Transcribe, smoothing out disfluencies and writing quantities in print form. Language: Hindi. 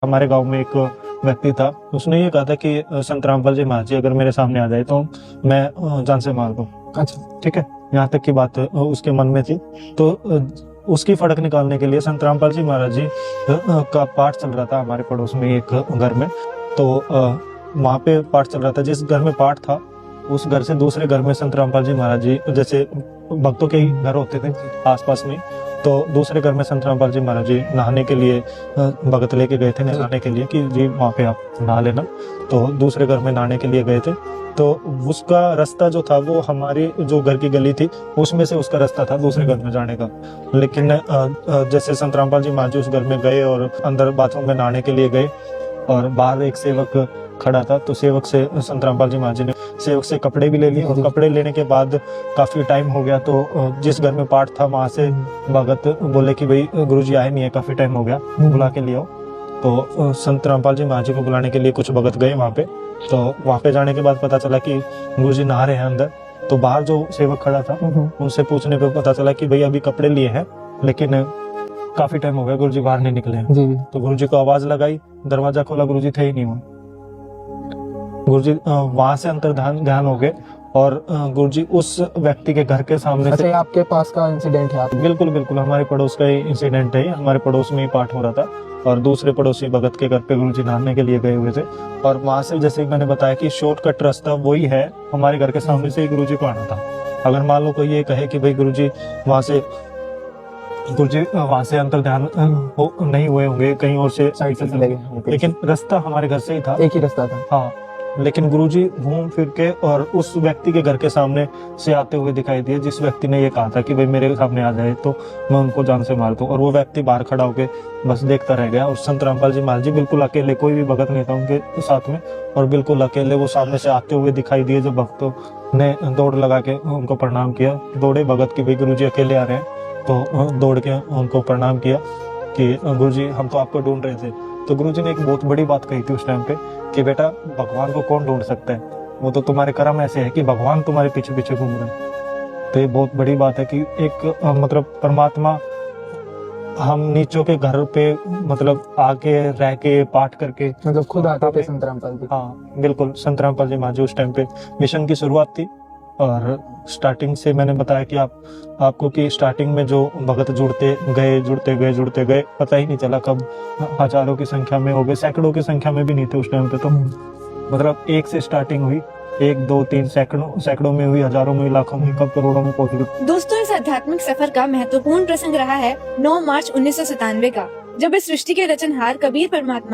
हमारे गांव में एक व्यक्ति था, उसने ये कहा था कि संत रामपाल जी महाराज जी अगर मेरे सामने आ जाए तो मैं जान से मार दूं। अच्छा, ठीक है, यहाँ तक की बात उसके मन में थी। तो उसकी फड़क निकालने के लिए संत रामपाल जी महाराज जी का पाठ चल रहा था हमारे पड़ोस में एक घर में। तो वहाँ पे पाठ चल रहा था, जिस घर में पाठ था उस घर से दूसरे घर में संत रामपाल जी महाराज जी, जैसे भक्तों के ही घर होते थे आसपास में, तो दूसरे घर में संत रामपाल जी महाराज जी नहाने के लिए भगत लेके गए थे नहाने के लिए कि जी वहाँ पे आप नहा लेना। तो दूसरे घर में नहाने के लिए गए थे, तो उसका रास्ता जो था वो हमारी जो घर की गली थी उसमें से उसका रास्ता था दूसरे घर में जाने का। लेकिन जैसे संत रामपाल जी महाराज जी उस घर में गए और अंदर बाथरूम में नहाने के लिए गए और बाहर एक सेवक खड़ा था, तो सेवक से संत रामपाल जी महाराज जी ने सेवक से कपड़े भी ले लिए और कपड़े लेने के बाद काफी टाइम हो गया। तो जिस घर में पाठ था वहां से भगत बोले कि भाई गुरुजी आए नहीं है, काफी टाइम हो गया, बुला के लिए आओ। तो संत रामपाल जी महाराज जी को बुलाने के लिए कुछ भगत गए वहां पे। तो वहां पे जाने के बाद पता चला कि गुरुजी नहा रहे हैं अंदर। तो बाहर जो सेवक खड़ा था उनसे पूछने पे पता चला कि भाई अभी कपड़े लिए हैं लेकिन काफी टाइम हो गया गुरुजी बाहर नहीं निकले हैं। जी। तो गुरुजी को आवाज लगाई, दरवाजा खोला, गुरुजी थे ही नहीं वहाँ। गुरुजी वहां से अंतर्ध्यान हो गए और गुरुजी उस व्यक्ति के घर के सामने अच्छा, से। ये आपके पास का इंसिडेंट है? आप बिल्कुल बिल्कुल, हमारे पड़ोस का ही इंसिडेंट है। हमारे पड़ोस में ही पाठ हो रहा था और दूसरे पड़ोसी भगत के घर पे गुरुजी नहाने के लिए गए हुए थे और वहां से जैसे मैंने बताया कि शॉर्टकट रास्ता वही है, हमारे घर के सामने से ही गुरुजी को आना था। अगर मान लो कोई ये कहे कि भाई गुरुजी वहां से अंतर्ध्यान नहीं हुए होंगे, कहीं और से साइड से चले गए, लेकिन रास्ता हमारे घर से ही था, एक ही रास्ता था। हाँ। लेकिन गुरुजी घूम फिर के और उस व्यक्ति के घर के सामने से आते हुए दिखाई दिए, जिस व्यक्ति ने ये कहा था कि भाई मेरे सामने आ जाए तो मैं उनको जान से मार दूं। और वो व्यक्ति बाहर खड़ा होके बस देखता रह गया। और संत रामपाल जी महाराज जी बिल्कुल अकेले, कोई भी भगत नहीं था उनके साथ में, और बिल्कुल अकेले वो सामने से आते हुए दिखाई दिए। जो भक्तों ने दौड़ लगा के उनको प्रणाम किया, दौड़े भगत की भाई गुरुजी अकेले आ रहे हैं, तो दौड़ के उनको प्रणाम किया कि गुरुजी हम तो आपको ढूंढ रहे थे। तो गुरुजी ने एक बहुत बड़ी बात कही थी उस टाइम पे कि बेटा भगवान को कौन ढूंढ सकता है, वो तो तुम्हारे कर्म ऐसे है कि भगवान तुम्हारे पीछे पीछे घूम रहे हैं। तो ये बहुत बड़ी बात है कि एक मतलब परमात्मा हम नीचों के घर पे मतलब आके रह के पाठ करके मतलब खुद आते थे संत रामपाल जी? हाँ बिल्कुल, संत रामपाल जी महाराज जी उस टाइम पे मिशन की शुरुआत थी। और स्टार्टिंग से मैंने बताया कि आपको कि स्टार्टिंग में जो भगत जुड़ते गए पता ही नहीं चला कब हजारों की संख्या में हो गए, सैकड़ों की संख्या में भी नहीं थे उस टाइम पे। तो मतलब एक से स्टार्टिंग हुई, 1 2 3 सैकड़ों में हुई, हजारों में, लाखों में, कब करोड़ों में पहुंच गई। दोस्तों, इस आध्यात्मिक सफर का महत्वपूर्ण प्रसंग रहा है 9 मार्च 1997 का, जब इस सृष्टि के रचनहार कबीर परमात्मा